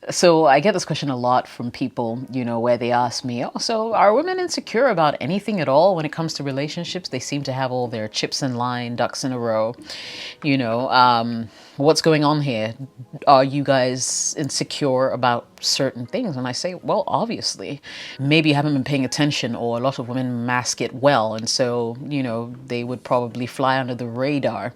So I get this question a lot from people, where they ask me, oh, so are women insecure about anything at all when it comes to relationships? They seem to have all their chips in line, ducks in a row. What's going on here? Are you guys insecure about certain things? And I say, well, obviously. Maybe you haven't been paying attention, or a lot of women mask it well. And so, they would probably fly under the radar,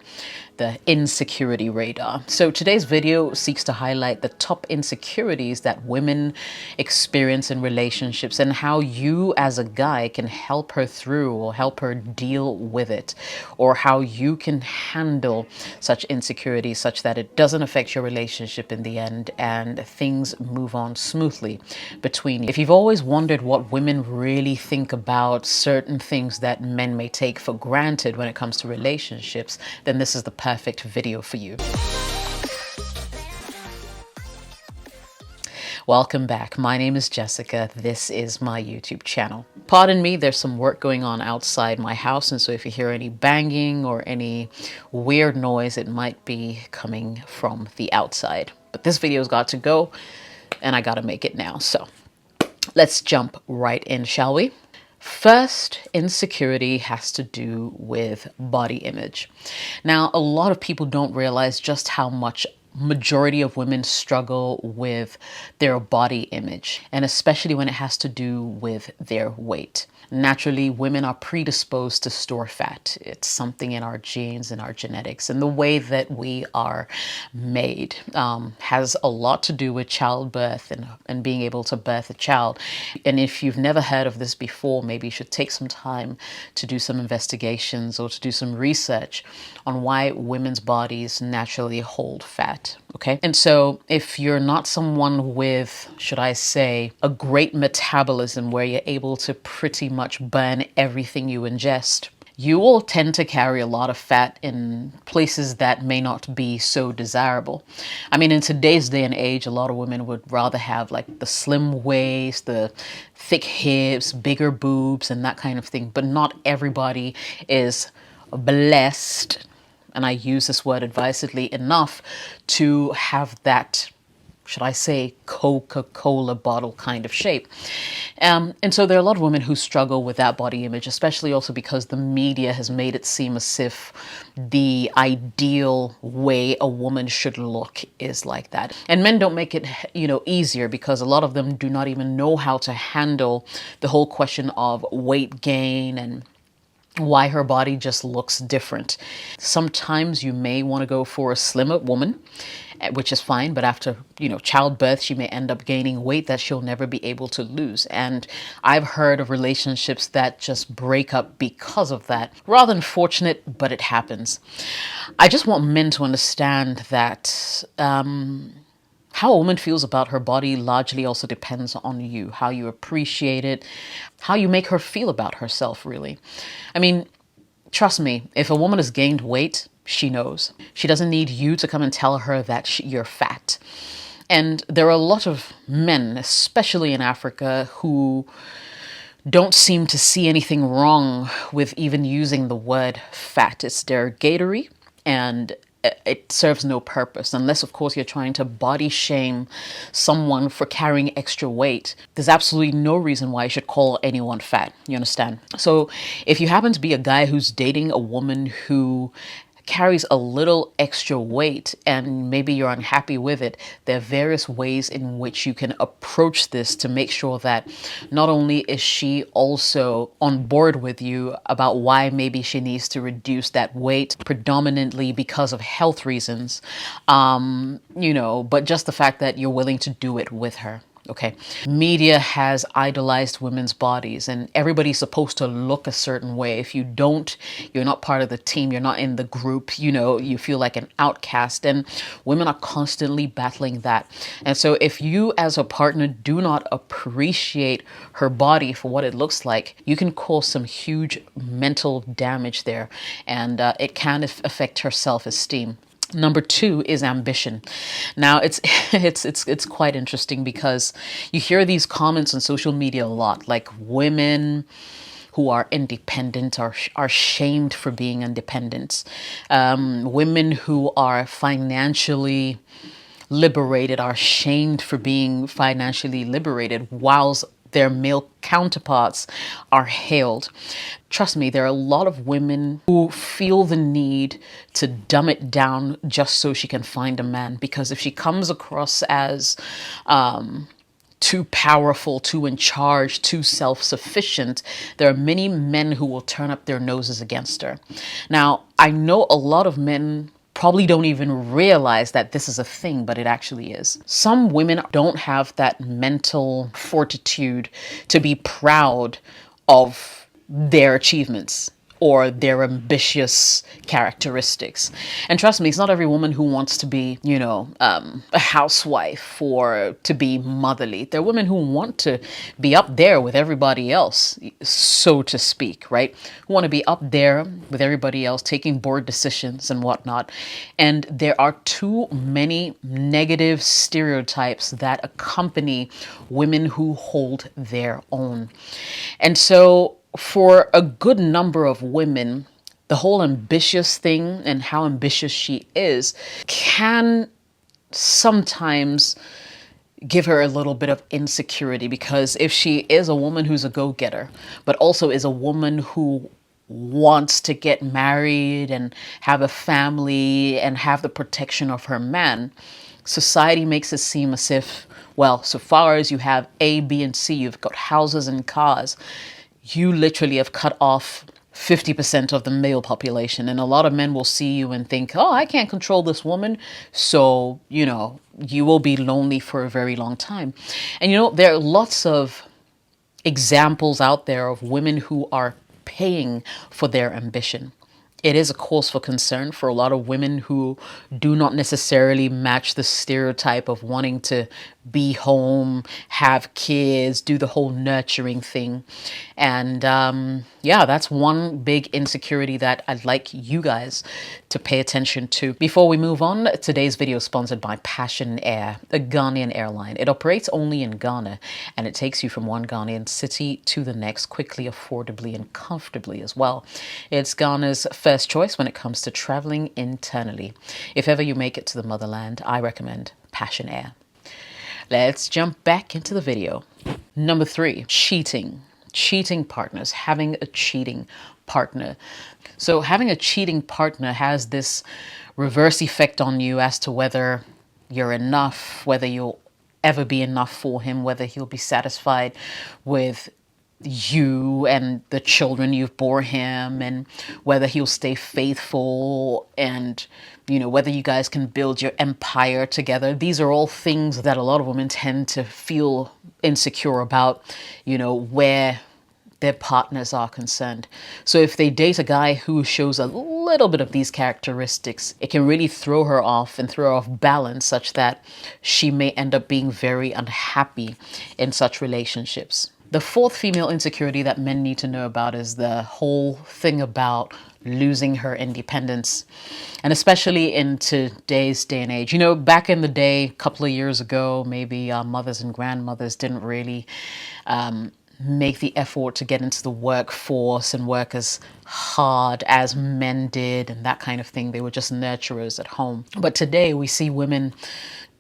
the insecurity radar. So today's video seeks to highlight the top insecurities that women experience in relationships and how you as a guy can help her through or help her deal with it, or how you can handle such insecurities such that it doesn't affect your relationship in the end and things move on smoothly between you. If you've always wondered what women really think about certain things that men may take for granted when it comes to relationships, then this is the perfect video for you. Welcome back. My name is Jessica. This is my YouTube channel. Pardon me, there's some work going on outside my house, and so if you hear any banging or any weird noise, it might be coming from the outside. But this video's got to go, and I gotta make it now. So let's jump right in, shall we? First, insecurity has to do with body image. Now, a lot of people don't realize just how much majority of women struggle with their body image, and especially when it has to do with their weight. Naturally, women are predisposed to store fat. It's something in our genes and our genetics, and the way that we are made has a lot to do with childbirth and being able to birth a child. And if you've never heard of this before, maybe you should take some time to do some investigations or to do some research on why women's bodies naturally hold fat. Okay. And so if you're not someone with, should I say, a great metabolism where you're able to pretty much burn everything you ingest, you will tend to carry a lot of fat in places that may not be so desirable. I mean, in today's day and age, a lot of women would rather have like the slim waist, the thick hips, bigger boobs, and that kind of thing. But not everybody is blessed, and I use this word advisedly, enough to have that, should I say, Coca-Cola bottle kind of shape. And so there are a lot of women who struggle with that body image, especially also because the media has made it seem as if the ideal way a woman should look is like that. And men don't make it, easier, because a lot of them do not even know how to handle the whole question of weight gain and why her body just looks different. Sometimes you may want to go for a slimmer woman, which is fine, but after, childbirth, she may end up gaining weight that she'll never be able to lose. And I've heard of relationships that just break up because of that. Rather unfortunate, but it happens. I just want men to understand that how a woman feels about her body largely also depends on you, how you appreciate it, how you make her feel about herself, really. I mean, trust me, if a woman has gained weight, she knows. She doesn't need you to come and tell her that you're fat. And there are a lot of men, especially in Africa, who don't seem to see anything wrong with even using the word fat. It's derogatory, and it serves no purpose, unless of course you're trying to body shame someone for carrying extra weight. There's absolutely no reason why you should call anyone fat. You understand? So if you happen to be a guy who's dating a woman who carries a little extra weight and maybe you're unhappy with it, there are various ways in which you can approach this to make sure that not only is she also on board with you about why maybe she needs to reduce that weight predominantly because of health reasons, but just the fact that you're willing to do it with her. Okay. Media has idolized women's bodies, and everybody's supposed to look a certain way. If you don't, you're not part of the team. You're not in the group. You feel like an outcast, and women are constantly battling that. And so if you as a partner do not appreciate her body for what it looks like, you can cause some huge mental damage there, and it can affect her self-esteem. Number two is ambition. Now it's quite interesting because you hear these comments on social media a lot, like women who are independent are shamed for being independent. Women who are financially liberated are shamed for being financially liberated, whilst their male counterparts are hailed. Trust me, there are a lot of women who feel the need to dumb it down just so she can find a man, because if she comes across as too powerful, too in charge, too self-sufficient, there are many men who will turn up their noses against her. Now, I know a lot of men probably don't even realize that this is a thing, but it actually is. Some women don't have that mental fortitude to be proud of their achievements or their ambitious characteristics. And trust me, it's not every woman who wants to be, a housewife or to be motherly. There are women who want to be up there with everybody else, so to speak, right? Who want to be up there with everybody else, taking board decisions and whatnot. And there are too many negative stereotypes that accompany women who hold their own. And so for a good number of women, the whole ambitious thing and how ambitious she is can sometimes give her a little bit of insecurity, because if she is a woman who's a go-getter, but also is a woman who wants to get married and have a family and have the protection of her man, society makes it seem as if, well, so far as you have A, B, and C, you've got houses and cars, you literally have cut off 50% of the male population. And a lot of men will see you and think, oh, I can't control this woman. So, you will be lonely for a very long time. And, there are lots of examples out there of women who are paying for their ambition. It is a cause for concern for a lot of women who do not necessarily match the stereotype of wanting to be home, have kids, do the whole nurturing thing. And yeah, that's one big insecurity that I'd like you guys to pay attention to. Before we move on, today's video is sponsored by Passion Air, a Ghanaian airline. It operates only in Ghana, and it takes you from one Ghanaian city to the next quickly, affordably, and comfortably as well. It's Ghana's first choice when it comes to traveling internally. If ever you make it to the motherland, I recommend Passion Air. Let's jump back into the video. Number 3, cheating. Cheating partners, having a cheating partner. So having a cheating partner has this reverse effect on you as to whether you're enough, whether you'll ever be enough for him, whether he'll be satisfied with you and the children you've bore him, and whether he'll stay faithful, and whether you guys can build your empire together. These are all things that a lot of women tend to feel insecure about, where their partners are concerned. So if they date a guy who shows a little bit of these characteristics, it can really throw her off and throw her off balance, such that she may end up being very unhappy in such relationships. The 4th female insecurity that men need to know about is the whole thing about losing her independence. And especially in today's day and age. Back in the day, a couple of years ago, maybe our mothers and grandmothers didn't really make the effort to get into the workforce and work as hard as men did and that kind of thing. They were just nurturers at home. But today we see women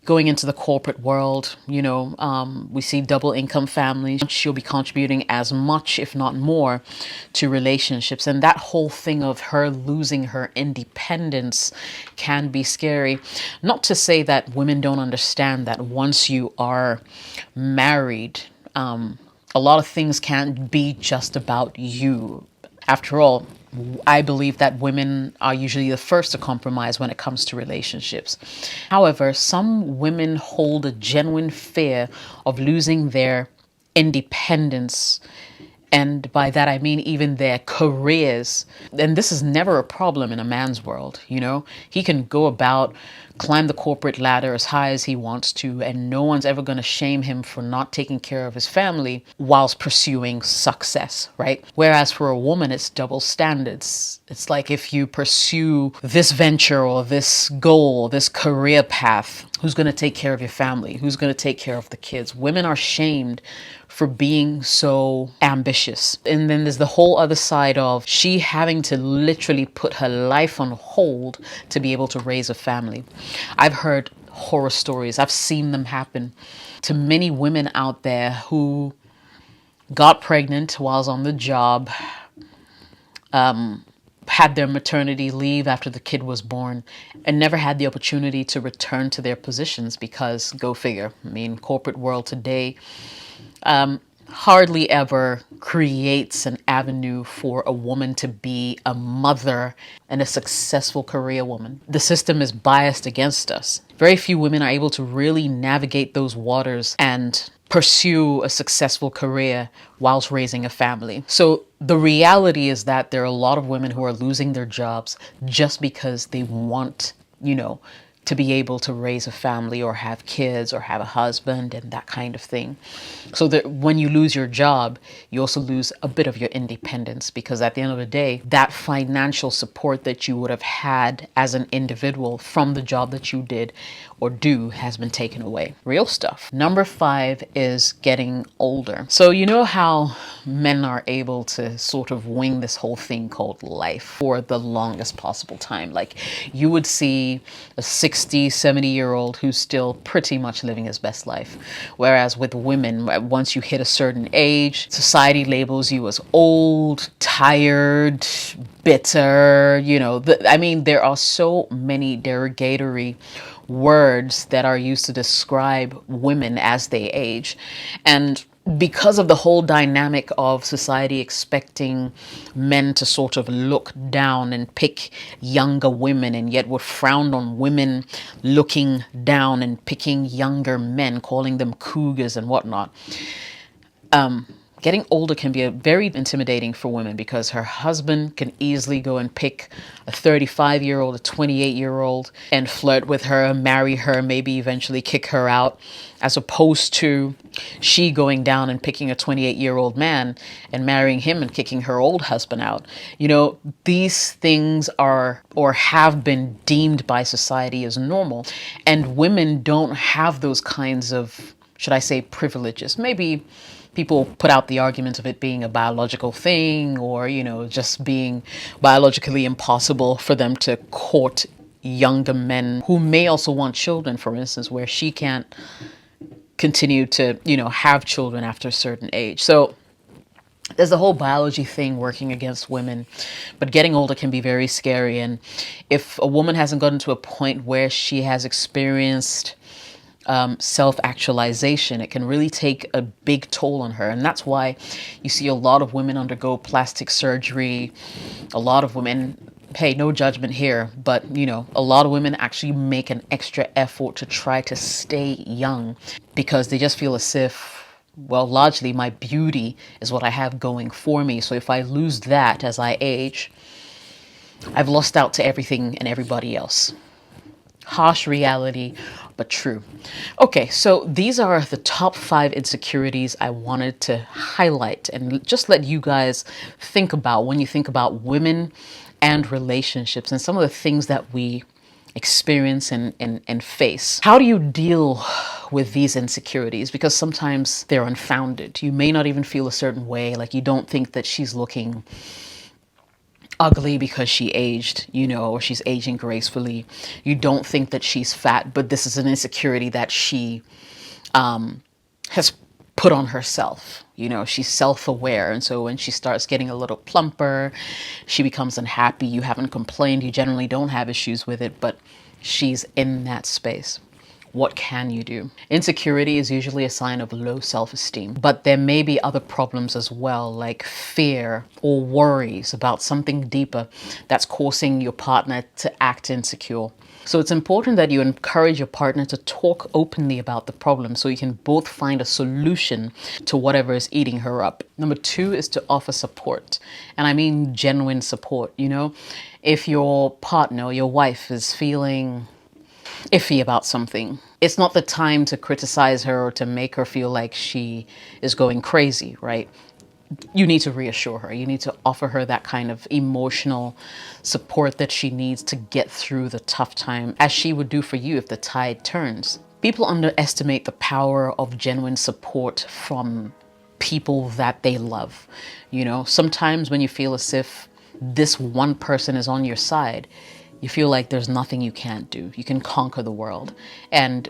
going into the corporate world. We see double income families. She'll be contributing as much, if not more, to relationships. And that whole thing of her losing her independence can be scary. Not to say that women don't understand that once you are married, a lot of things can't be just about you. After all, I believe that women are usually the first to compromise when it comes to relationships. However, some women hold a genuine fear of losing their independence. And by that, I mean even their careers. And this is never a problem in a man's world. He can go about, climb the corporate ladder as high as he wants to, and no one's ever going to shame him for not taking care of his family whilst pursuing success, right? Whereas for a woman, it's double standards. It's like if you pursue this venture or this goal, this career path, who's going to take care of your family? Who's going to take care of the kids? Women are shamed for being so ambitious. And then there's the whole other side of she having to literally put her life on hold to be able to raise a family. I've heard horror stories. I've seen them happen to many women out there who got pregnant whilst on the job, had their maternity leave after the kid was born, and never had the opportunity to return to their positions because, go figure, I mean, corporate world today hardly ever creates an avenue for a woman to be a mother and a successful career woman. The system is biased against us. Very few women are able to really navigate those waters and pursue a successful career whilst raising a family. So the reality is that there are a lot of women who are losing their jobs just because they want, to be able to raise a family or have kids or have a husband and that kind of thing. So that when you lose your job, you also lose a bit of your independence, because at the end of the day, that financial support that you would have had as an individual from the job that you did or do has been taken away. Real stuff. Number 5 is getting older. So you know how men are able to sort of wing this whole thing called life for the longest possible time. Like, you would see a 60, 70-year-old who's still pretty much living his best life. Whereas with women, once you hit a certain age, society labels you as old, tired, bitter, there are so many derogatory words that are used to describe women as they age. And because of the whole dynamic of society expecting men to sort of look down and pick younger women, and yet would frown on women looking down and picking younger men, calling them cougars and whatnot, getting older can be very intimidating for women, because her husband can easily go and pick a 35-year-old, a 28-year-old and flirt with her, marry her, maybe eventually kick her out, as opposed to she going down and picking a 28-year-old man and marrying him and kicking her old husband out. These things are or have been deemed by society as normal, and women don't have those kinds of, should I say, privileges. Maybe people put out the argument of it being a biological thing, or, just being biologically impossible for them to court younger men who may also want children, for instance, where she can't continue to, have children after a certain age. So there's the whole biology thing working against women, but getting older can be very scary. And if a woman hasn't gotten to a point where she has experienced self-actualization, it can really take a big toll on her. And that's why you see a lot of women undergo plastic surgery. A lot of women, hey, no judgment here, but a lot of women actually make an extra effort to try to stay young, because they just feel as if, well, largely my beauty is what I have going for me. So if I lose that as I age, I've lost out to everything and everybody else. Harsh reality, but true. Okay, so these are the top 5 insecurities I wanted to highlight and just let you guys think about when you think about women and relationships, and some of the things that we experience and face. How do you deal with these insecurities? Because sometimes they're unfounded. You may not even feel a certain way, like you don't think that she's looking ugly because she aged, or she's aging gracefully. You don't think that she's fat, but this is an insecurity that she has put on herself. She's self-aware. And so when she starts getting a little plumper, she becomes unhappy. You haven't complained. You generally don't have issues with it, but she's in that space. What can you do? Insecurity is usually a sign of low self-esteem, but there may be other problems as well, like fear or worries about something deeper that's causing your partner to act insecure. So it's important that you encourage your partner to talk openly about the problem, so you can both find a solution to whatever is eating her up. Number 2 is to offer support. And I mean genuine support. If your partner, your wife, is feeling iffy about something, it's not the time to criticize her or to make her feel like she is going crazy, right? You need to reassure her. You need to offer her that kind of emotional support that she needs to get through the tough time, as she would do for you if the tide turns. People underestimate the power of genuine support from people that they love. Sometimes when you feel as if this one person is on your side, You feel like there's nothing you can't do. You can conquer the world. And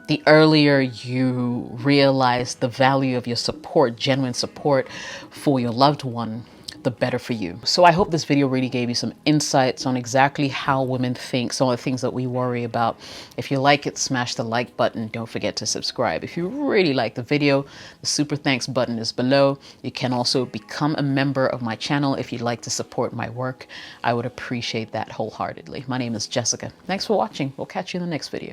the earlier you realize the value of your support, genuine support for your loved one, the better for you. So I hope this video really gave you some insights on exactly how women think, some of the things that we worry about. If you like it, smash the like button. Don't forget to subscribe. If you really like the video, the super thanks button is below. You can also become a member of my channel if you'd like to support my work. I would appreciate that wholeheartedly. My name is Jessica. Thanks for watching. We'll catch you in the next video.